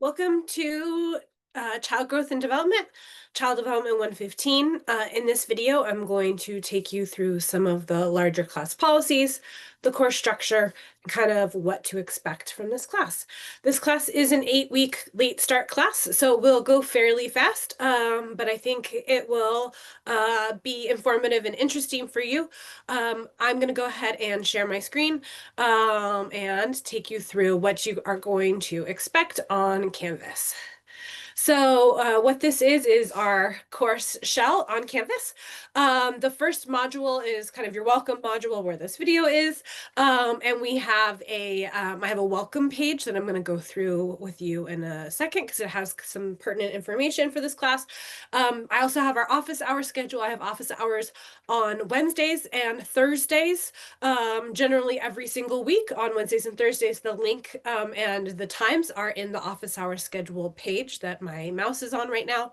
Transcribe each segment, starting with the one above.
Welcome to Child Growth and Development, Child Development 115. In this video, I'm going to take you through some of the larger class policies, the course structure, and kind of what to expect from this class. This class is an 8-week late start class, so we'll go fairly fast, but I think it will be informative and interesting for you. I'm going to go ahead and share my screen and take you through what you are going to expect on Canvas. So what this is our course shell on Canvas. The first module is kind of your welcome module where this video is. And we have I have a welcome page that I'm going to go through with you in a second because it has some pertinent information for this class. I also have our office hour schedule. I have office hours on Wednesdays and Thursdays, generally every single week on Wednesdays and Thursdays. The link and the times are in the office hour schedule page that my mouse is on right now.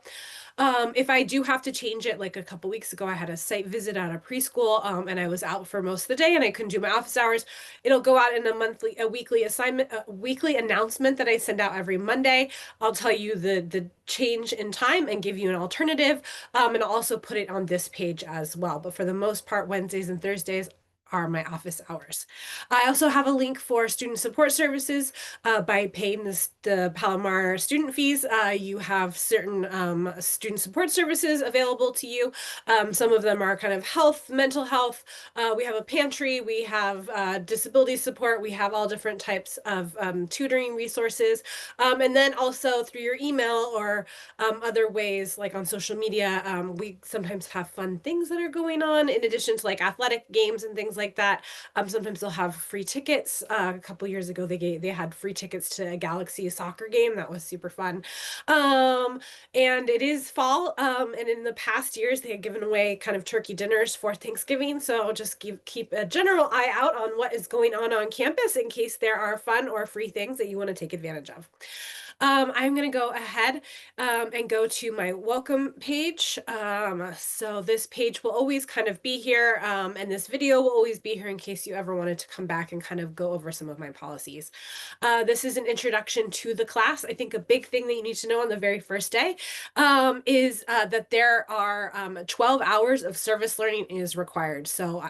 If I do have to change it, like a couple weeks ago, I had a site visit at a preschool, and I was out for most of the day and I couldn't do my office hours. It'll go out in a weekly assignment, a weekly announcement that I send out every Monday. I'll tell you the change in time and give you an alternative, and I'll also put it on this page as well. But for the most part, Wednesdays and Thursdays are my office hours. I also have a link for student support services. By paying the Palomar student fees, you have certain student support services available to you. Some of them are kind of health, mental health. We have a pantry, we have disability support, we have all different types of tutoring resources. And then also through your email or other ways like on social media, we sometimes have fun things that are going on in addition to like athletic games and things like that. Sometimes they'll have free tickets. A couple years ago, they had free tickets to a Galaxy soccer game. That was super fun. And it is fall. And in the past years, they had given away kind of turkey dinners for Thanksgiving. So just keep a general eye out on what is going on campus in case there are fun or free things that you want to take advantage of. I'm going to go ahead and go to my welcome page. So this page will always kind of be here, and this video will always be here in case you ever wanted to come back and kind of go over some of my policies. This is an introduction to the class. I think a big thing that you need to know on the very first day is that there are 12 hours of service learning is required. So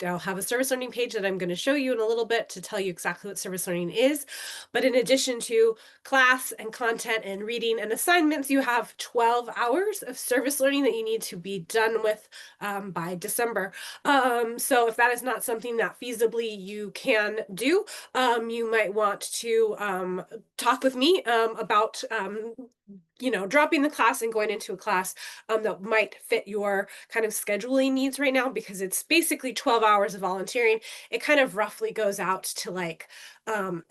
I'll have a service learning page that I'm going to show you in a little bit to tell you exactly what service learning is. But in addition to class and content and reading and assignments, you have 12 hours of service learning that you need to be done with by December. So if that is not something that feasibly you can do, you might want to talk with me about dropping the class and going into a class that might fit your kind of scheduling needs right now, because it's basically 12 hours of volunteering. It kind of roughly goes out to like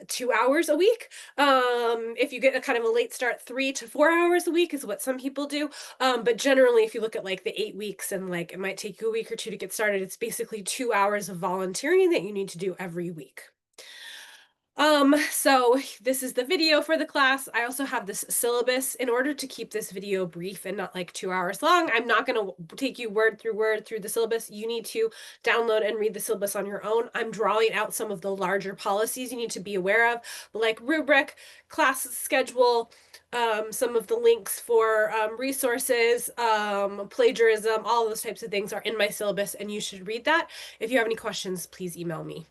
2 hours a week. If you get a kind of a late start, 3 to 4 hours a week is what some people do. But generally, if you look at like the 8 weeks and like it might take you a week or two to get started, it's basically 2 hours of volunteering that you need to do every week. So this is the video for the class. I also have this syllabus. In order to keep this video brief and not like 2 hours long, I'm not going to take you word through the syllabus. You need to download and read the syllabus on your own. I'm drawing out some of the larger policies you need to be aware of, like rubric, class schedule, some of the links for resources, plagiarism, all those types of things are in my syllabus, and you should read that. If you have any questions, please email me.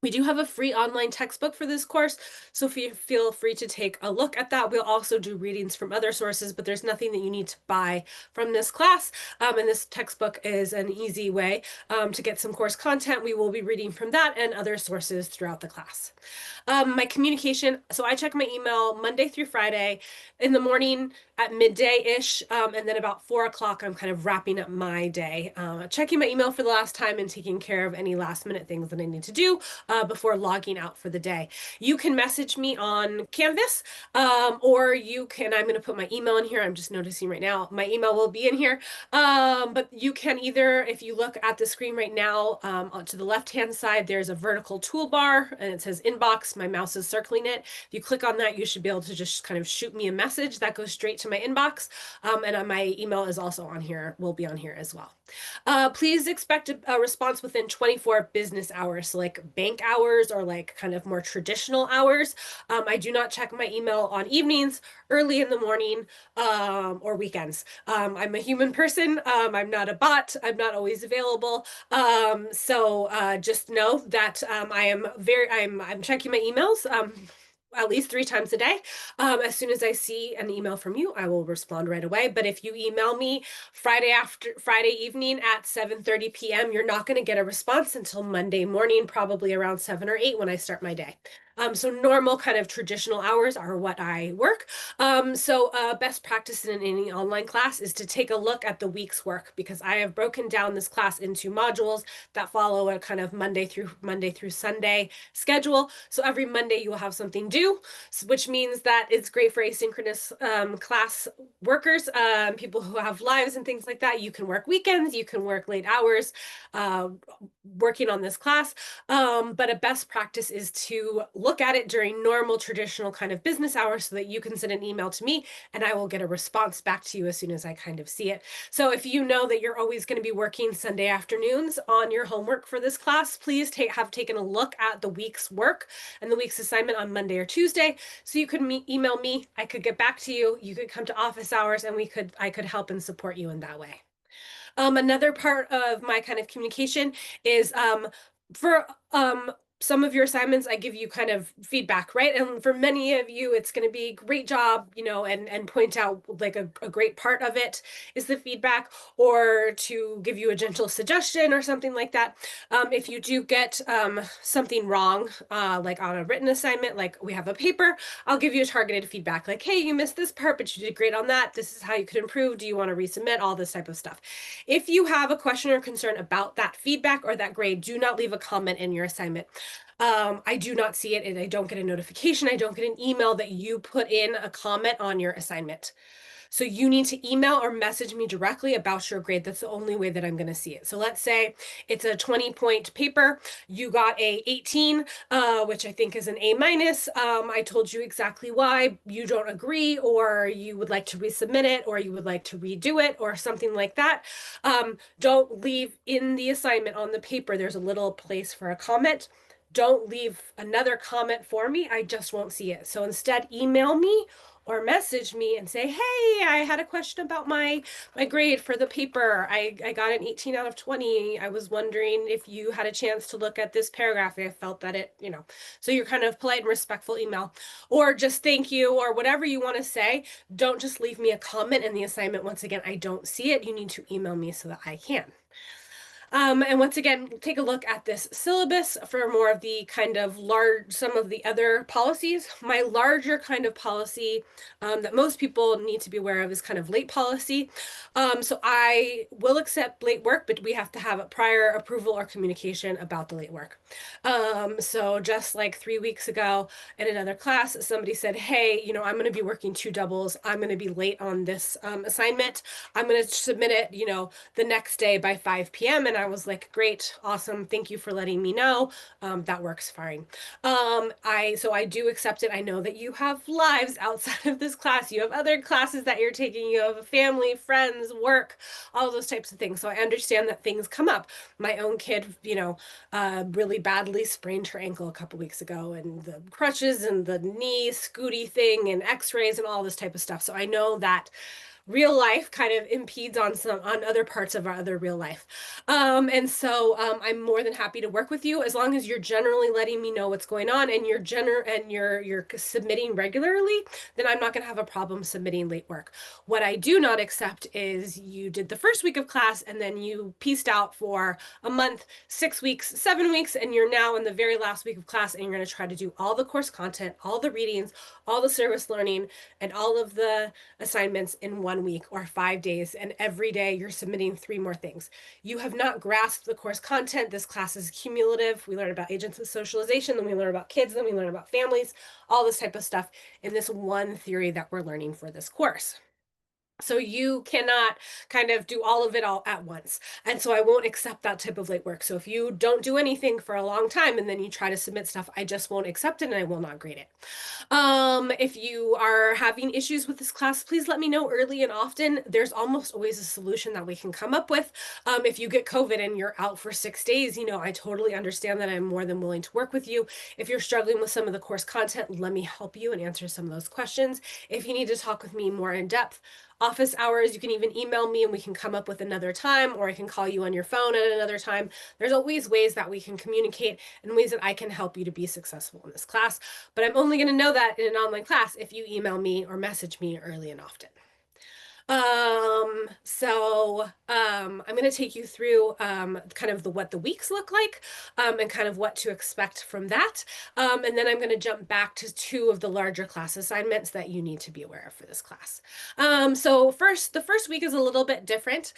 We do have a free online textbook for this course, so feel free to take a look at that. We'll also do readings from other sources, but there's nothing that you need to buy from this class. And this textbook is an easy way to get some course content. We will be reading from that and other sources throughout the class. My communication, so I check my email Monday through Friday in the morning at midday-ish, and then about 4 o'clock, I'm kind of wrapping up my day, checking my email for the last time and taking care of any last minute things that I need to do before logging out for the day. You can message me on Canvas, or you can, I'm going to put my email in here. I'm just noticing right now, my email will be in here. But you can either, if you look at the screen right now, to the left-hand side, there's a vertical toolbar and it says inbox. My mouse is circling it. If you click on that, you should be able to just kind of shoot me a message that goes straight to my inbox. And my email is also on here, will be on here as well. Please expect a response within 24 business hours, so like bank hours or like kind of more traditional hours. I do not check my email on evenings, early in the morning, or weekends. I'm a human person. I'm not a bot. I'm not always available. So just know that I'm checking my emails. At least 3 times a day. As soon as I see an email from you, I will respond right away. But if you email me Friday evening at 7:30 p.m., you're not going to get a response until Monday morning, probably around 7 or 8 when I start my day. So normal kind of traditional hours are what I work. So best practice in any online class is to take a look at the week's work, because I have broken down this class into modules that follow a kind of Monday through Sunday schedule. So every Monday you will have something due, which means that it's great for asynchronous class workers, people who have lives and things like that. You can work weekends, you can work late hours uh, working on this class. But a best practice is to look at it during normal, traditional kind of business hours so that you can send an email to me and I will get a response back to you as soon as I kind of see it. So if you know that you're always going to be working Sunday afternoons on your homework for this class, please have taken a look at the week's work and the week's assignment on Monday or Tuesday, so you could email me. I could get back to you. You could come to office hours, and I could help and support you in that way. Another part of my kind of communication is for some of your assignments, I give you kind of feedback, right? And for many of you, it's going to be great job, and point out like a great part of it is the feedback, or to give you a gentle suggestion or something like that. If you do get something wrong, like on a written assignment, like we have a paper, I'll give you a targeted feedback, like, hey, you missed this part, but you did great on that. This is how you could improve. Do you want to resubmit? All this type of stuff. If you have a question or concern about that feedback or that grade, do not leave a comment in your assignment. I do not see it, and I don't get a notification. I don't get an email that you put in a comment on your assignment. So you need to email or message me directly about your grade. That's the only way that I'm going to see it. So let's say it's a 20-point paper. You got a 18, which I think is an A minus. I told you exactly why you don't agree, or you would like to resubmit it, or you would like to redo it, or something like that. Don't leave in the assignment on the paper. There's a little place for a comment. Don't leave another comment for me. I just won't see it. So instead, email me or message me and say, hey, I had a question about my grade for the paper. I got an 18 out of 20. I was wondering if you had a chance to look at this paragraph. I felt that so you're kind of polite and respectful email, or just thank you, or whatever you want to say. Don't just leave me a comment in the assignment. Once again, I don't see it. You need to email me so that I can. And once again, take a look at this syllabus for more of the kind of some of the other policies. My larger kind of policy that most people need to be aware of is kind of late policy. So I will accept late work, but we have to have a prior approval or communication about the late work. So just like 3 weeks ago in another class, somebody said, hey, I'm going to be working 2 doubles. I'm going to be late on this assignment. I'm going to submit it, the next day by 5 p.m. And I was like, great, awesome. Thank you for letting me know. That works fine. So I do accept it. I know that you have lives outside of this class. You have other classes that you're taking. You have a family, friends, work, all those types of things. So I understand that things come up. My own kid, really badly sprained her ankle a couple weeks ago, and the crutches and the knee scooty thing and x-rays and all this type of stuff. So I know that real life kind of impedes on other parts of our other real life. And so I'm more than happy to work with you as long as you're generally letting me know what's going on, and you're submitting regularly. Then I'm not going to have a problem submitting late work. What I do not accept is you did the first week of class and then you pieced out for a month, 6 weeks, 7 weeks, and you're now in the very last week of class, and you're going to try to do all the course content, all the readings, all the service learning, and all of the assignments in 1 week or 5 days, and every day you're submitting 3 more things. You have not grasped the course content. This class is cumulative. We learn about agents of socialization, then we learn about kids, then we learn about families, all this type of stuff in this one theory that we're learning for this course. So you cannot kind of do all of it all at once. And so I won't accept that type of late work. So if you don't do anything for a long time and then you try to submit stuff, I just won't accept it and I will not grade it. If you are having issues with this class, please let me know early and often. There's almost always a solution that we can come up with. If you get COVID and you're out for 6 days, I totally understand that. I'm more than willing to work with you. If you're struggling with some of the course content, let me help you and answer some of those questions. If you need to talk with me more in depth, office hours, you can even email me and we can come up with another time, or I can call you on your phone at another time. There's always ways that we can communicate and ways that I can help you to be successful in this class. But I'm only going to know that in an online class if you email me or message me early and often. I'm going to take you through kind of what the weeks look like, and kind of what to expect from that. And then I'm going to jump back to two of the larger class assignments that you need to be aware of for this class. The first week is a little bit different.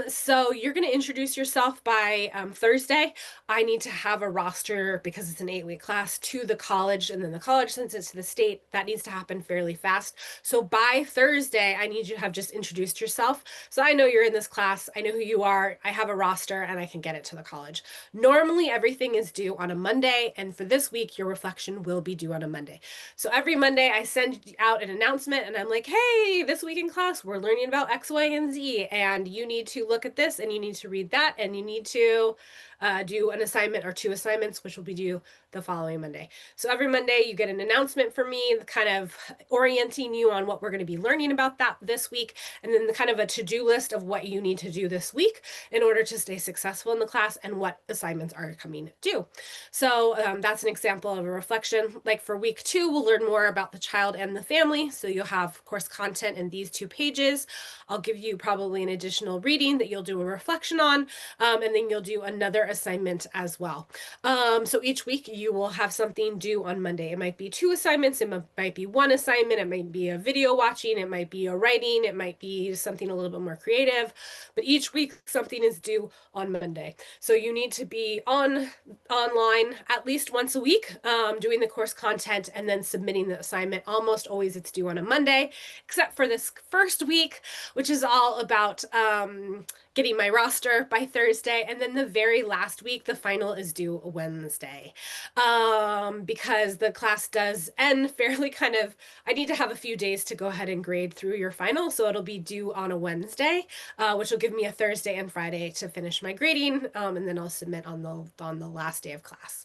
So you're going to introduce yourself by Thursday. I need to have a roster because it's an 8-week class to the college, and then the college sends it to the state. That needs to happen fairly fast. So by Thursday, I need you to have just introduced yourself. So I know you're in this class. I know who you are. I have a roster and I can get it to the college. Normally, everything is due on a Monday. And for this week, your reflection will be due on a Monday. So every Monday, I send out an announcement and I'm like, hey, this week in class, we're learning about X, Y, and Z. And you need to look at this and you need to read that and you need to do an assignment or 2 assignments, which will be due the following Monday. So every Monday you get an announcement from me, kind of orienting you on what we're going to be learning about that this week, and then the kind of a to-do list of what you need to do this week in order to stay successful in the class and what assignments are coming due. So that's an example of a reflection. Like for week 2, we'll learn more about the child and the family. So you'll have course content in these 2 pages. I'll give you probably an additional reading that you'll do a reflection on, and then you'll do another assignment as well. So each week you will have something due on Monday. It might be 2 assignments, it might be 1 assignment, it might be a video watching, it might be a writing, it might be something a little bit more creative, but each week something is due on Monday. So you need to be online at least once a week, doing the course content and then submitting the assignment. Almost always it's due on a Monday, except for this first week, which is all about getting my roster by Thursday. And then the very last week, the final is due Wednesday. Because the class does end fairly I need to have a few days to go ahead and grade through your final. So it'll be due on a Wednesday, which will give me a Thursday and Friday to finish my grading. And then I'll submit on the last day of class.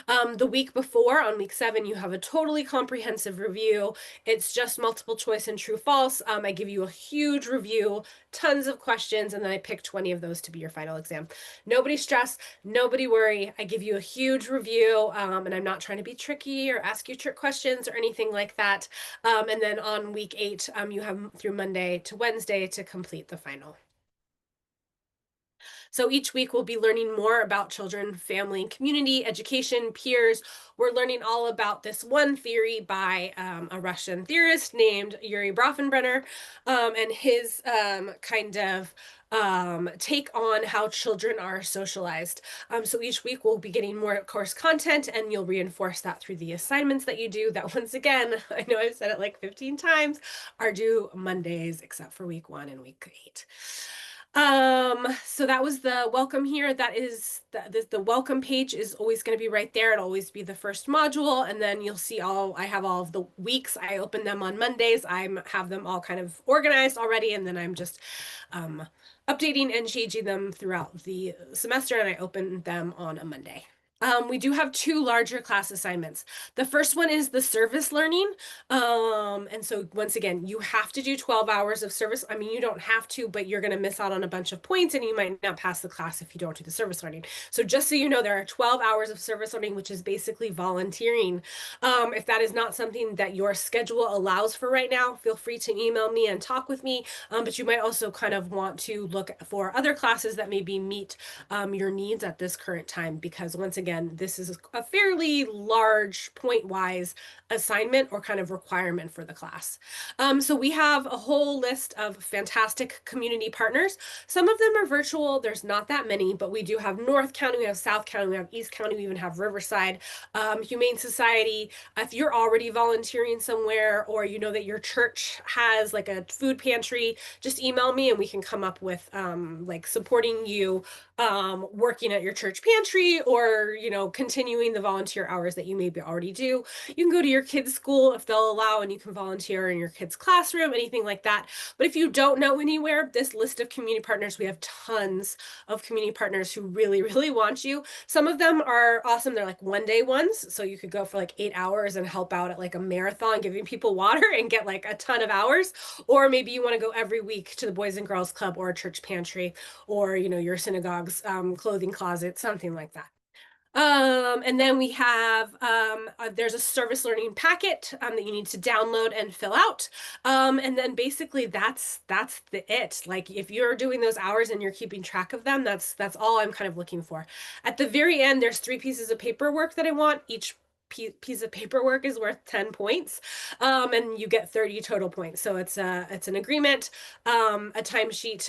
The week before, on week 7, you have a totally comprehensive review. It's just multiple choice and true false. I give you a huge review, tons of questions, and then I pick 20 of those to be your final exam. Nobody stress, nobody worry. I give you a huge review, and I'm not trying to be tricky or ask you trick questions or anything like that. And then on week 8, you have through Monday to Wednesday to complete the final. So each week we'll be learning more about children, family, community, education, peers. We're learning all about this one theory by a Russian theorist named Yuri Brofenbrenner, and his kind of take on how children are socialized. So each week we'll be getting more course content and you'll reinforce that through the assignments that you do that, once again, I know I've said it like 15 times, are due Mondays except for week 1 and week 8. So that was the welcome here. That is the welcome page is always going to be right there. It'll always be the first module. And then you'll see I have all of the weeks. I open them on Mondays. I have them all kind of organized already. And then I'm just updating and changing them throughout the semester. And I open them on a Monday. We do have 2 larger class assignments. The first one is the service learning. And so once again, you have to do 12 hours of service. I mean, you don't have to, but you're going to miss out on a bunch of points and you might not pass the class if you don't do the service learning. So just so you know, there are 12 hours of service learning, which is basically volunteering. If that is not something that your schedule allows for right now, feel free to email me and talk with me. But you might also kind of want to look for other classes that maybe meet your needs at this current time, because once again, again, this is a fairly large point-wise assignment or kind of requirement for the class. So we have a whole list of fantastic community partners. Some of them are virtual. There's not that many, but we do have North County, we have South County, we have East County, we even have Riverside, Humane Society. If you're already volunteering somewhere or you know that your church has like a food pantry, just email me and we can come up with like supporting you working at your church pantry or, continuing the volunteer hours that you maybe already do. You can go to your kids' school if they'll allow, and you can volunteer in your kids' classroom, anything like that. But if you don't know anywhere, this list of community partners, we have tons of community partners who really, really want you. Some of them are awesome. They're like 1-day ones. So you could go for like 8 hours and help out at like a marathon, giving people water and get like a ton of hours. Or maybe you want to go every week to the Boys and Girls Club or a church pantry or, your synagogue's clothing closet, something like that. And then we have there's a service learning packet that you need to download and fill out. And then basically that's it. Like if you're doing those hours and you're keeping track of them, that's all I'm kind of looking for. At the very end, there's 3 pieces of paperwork that I want. Each piece of paperwork is worth 10 points, and you get 30 total points. So it's an agreement, a timesheet,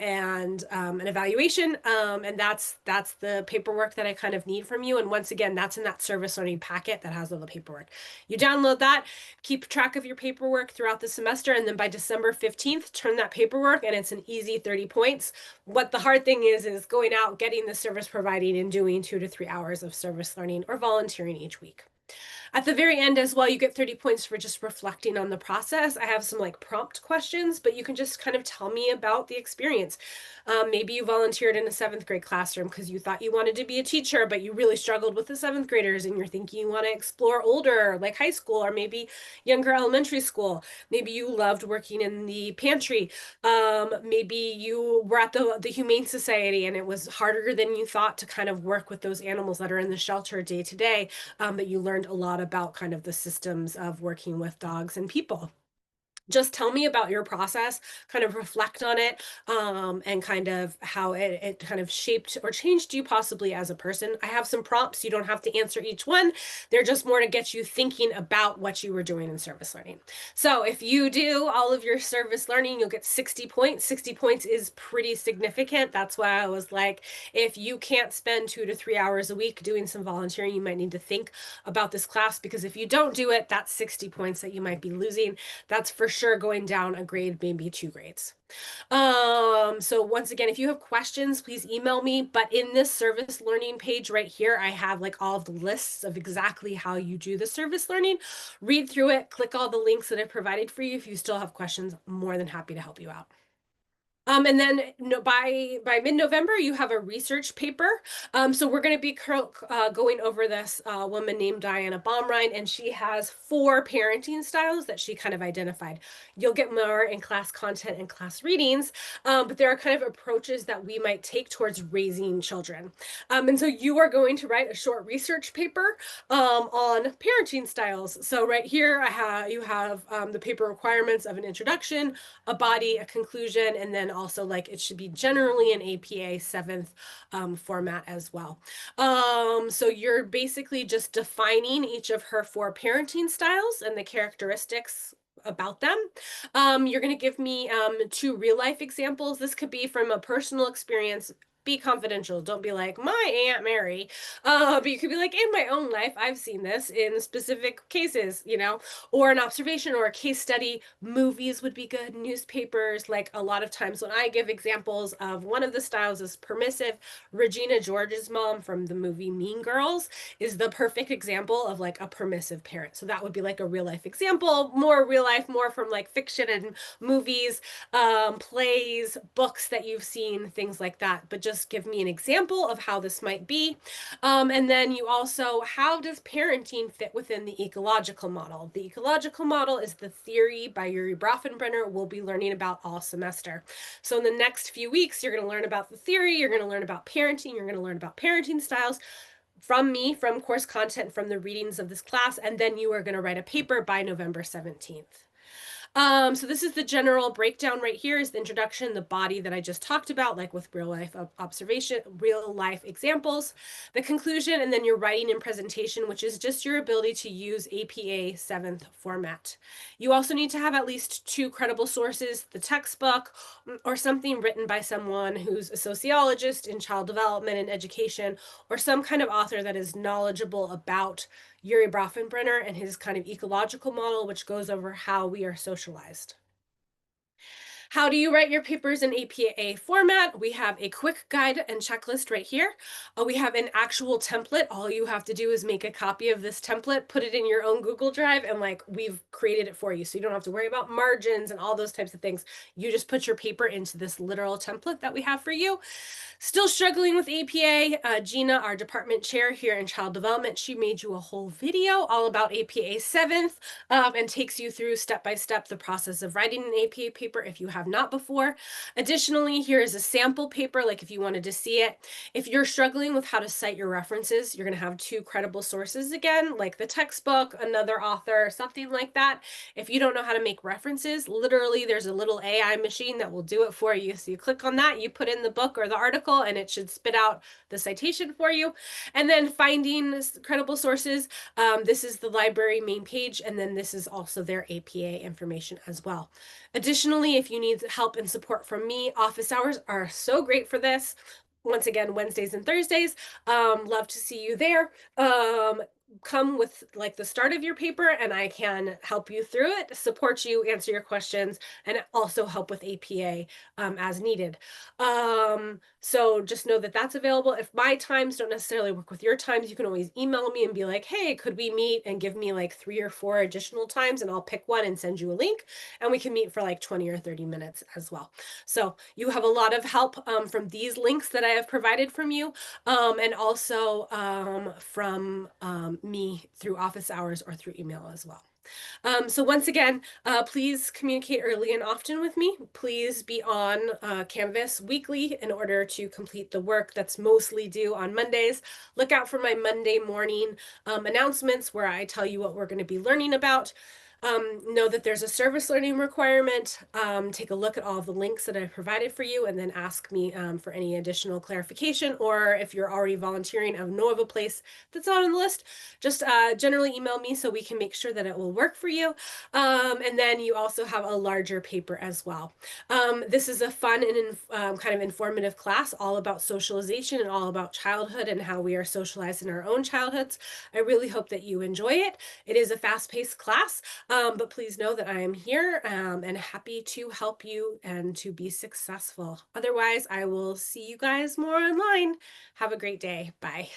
and an evaluation, and that's the paperwork that I kind of need from you. And once again, that's in that service learning packet that has all the paperwork. You download that, keep track of your paperwork throughout the semester, and then by December 15th, turn that paperwork, and it's an easy 30 points. What the hard thing is going out, getting the service providing, and doing 2 to 3 hours of service learning or volunteering each week. At the very end as well, you get 30 points for just reflecting on the process. I have some like prompt questions, but you can just kind of tell me about the experience. Maybe you volunteered in a 7th grade classroom because you thought you wanted to be a teacher, but you really struggled with the 7th graders and you're thinking you want to explore older, like high school or maybe younger elementary school. Maybe you loved working in the pantry. Maybe you were at the Humane Society and it was harder than you thought to kind of work with those animals that are in the shelter day to day, but you learned a lot about kind of the systems of working with dogs and people. Just tell me about your process, kind of reflect on it, and kind of how it kind of shaped or changed you possibly as a person. I have some prompts. You don't have to answer each one. They're just more to get you thinking about what you were doing in service learning. So if you do all of your service learning, you'll get 60 points. 60 points is pretty significant. That's why I was like, if you can't spend 2 to 3 hours a week doing some volunteering, you might need to think about this class, because if you don't do it, that's 60 points that you might be losing. That's for sure going down a grade, maybe 2 grades. So once again, if you have questions, please email me. But in this service learning page right here, I have like all of the lists of exactly how you do the service learning. Read through it, click all the links that I provided for you. If you still have questions, I'm more than happy to help you out. And then by mid-November, you have a research paper. So we're going to be going over this woman named Diana Baumrein, and she has 4 parenting styles that she kind of identified. You'll get more in class content and class readings, but there are kind of approaches that we might take towards raising children. And so you are going to write a short research paper on parenting styles. So right here, you have the paper requirements of an introduction, a body, a conclusion, and then also like it should be generally an APA 7th format as well. So you're basically just defining each of her 4 parenting styles and the characteristics about them. You're going to give me 2 real life examples. This could be from a personal experience. Be confidential. Don't be like my Aunt Mary. But you could be like, in my own life, I've seen this in specific cases, or an observation or a case study. Movies would be good, newspapers. Like a lot of times when I give examples of one of the styles is permissive, Regina George's mom from the movie Mean Girls is the perfect example of like a permissive parent. So that would be like a real life example, more real life, more from like fiction and movies, plays, books that you've seen, things like that. But just give me an example of how this might be. And then you also, how does parenting fit within the ecological model? The ecological model is the theory by Yuri Brofenbrenner we'll be learning about all semester. So in the next few weeks, you're going to learn about the theory, you're going to learn about parenting, you're going to learn about parenting styles from me, from course content, from the readings of this class, and then you are going to write a paper by November 17th. So this is the general breakdown right here is the introduction, the body that I just talked about, like with real life observation, real life examples, the conclusion, and then your writing and presentation, which is just your ability to use APA 7th format. You also need to have at least two credible sources, the textbook or something written by someone who's a sociologist in child development and education, or some kind of author that is knowledgeable about Yuri Brofenbrenner and his kind of ecological model, which goes over how we are socialized. How do you write your papers in APA format? We have a quick guide and checklist right here. We have an actual template. All you have to do is make a copy of this template, put it in your own Google Drive, and like we've created it for you. So you don't have to worry about margins and all those types of things. You just put your paper into this literal template that we have for you. Still struggling with APA, Gina, our department chair here in child development, she made you a whole video all about APA 7th and takes you through step by step the process of writing an APA paper if you have not before. Additionally, here is a sample paper, like if you wanted to see it. If you're struggling with how to cite your references, you're going to have two credible sources again, like the textbook, another author, something like that. If you don't know how to make references, literally there's a little AI machine that will do it for you. So you click on that, you put in the book or the article, and it should spit out the citation for you. And then finding credible sources, this is the library main page, and then this is also their APA information as well. Additionally, if you need help and support from me, office hours are so great for this. Once again, Wednesdays and Thursdays. Love to see you there. Come with like the start of your paper and I can help you through it, support you, answer your questions, and also help with APA as needed. So just know that that's available. If my times don't necessarily work with your times, you can always email me and be like, hey, could we meet, and give me like 3 or 4 additional times and I'll pick one and send you a link and we can meet for like 20 or 30 minutes as well. So you have a lot of help from these links that I have provided from you and also from me through office hours or through email as well. So once again, please communicate early and often with me. Please be on Canvas weekly in order to complete the work that's mostly due on Mondays. Look out for my Monday morning announcements where I tell you what we're going to be learning about. Know that there's a service learning requirement. Take a look at all the links that I've provided for you and then ask me for any additional clarification, or if you're already volunteering and know of a place that's not on the list, just generally email me so we can make sure that it will work for you. And then you also have a larger paper as well. This is a fun and kind of informative class all about socialization and all about childhood and how we are socialized in our own childhoods. I really hope that you enjoy it. It is a fast-paced class. But please know that I am here and happy to help you and to be successful. Otherwise, I will see you guys more online. Have a great day. Bye.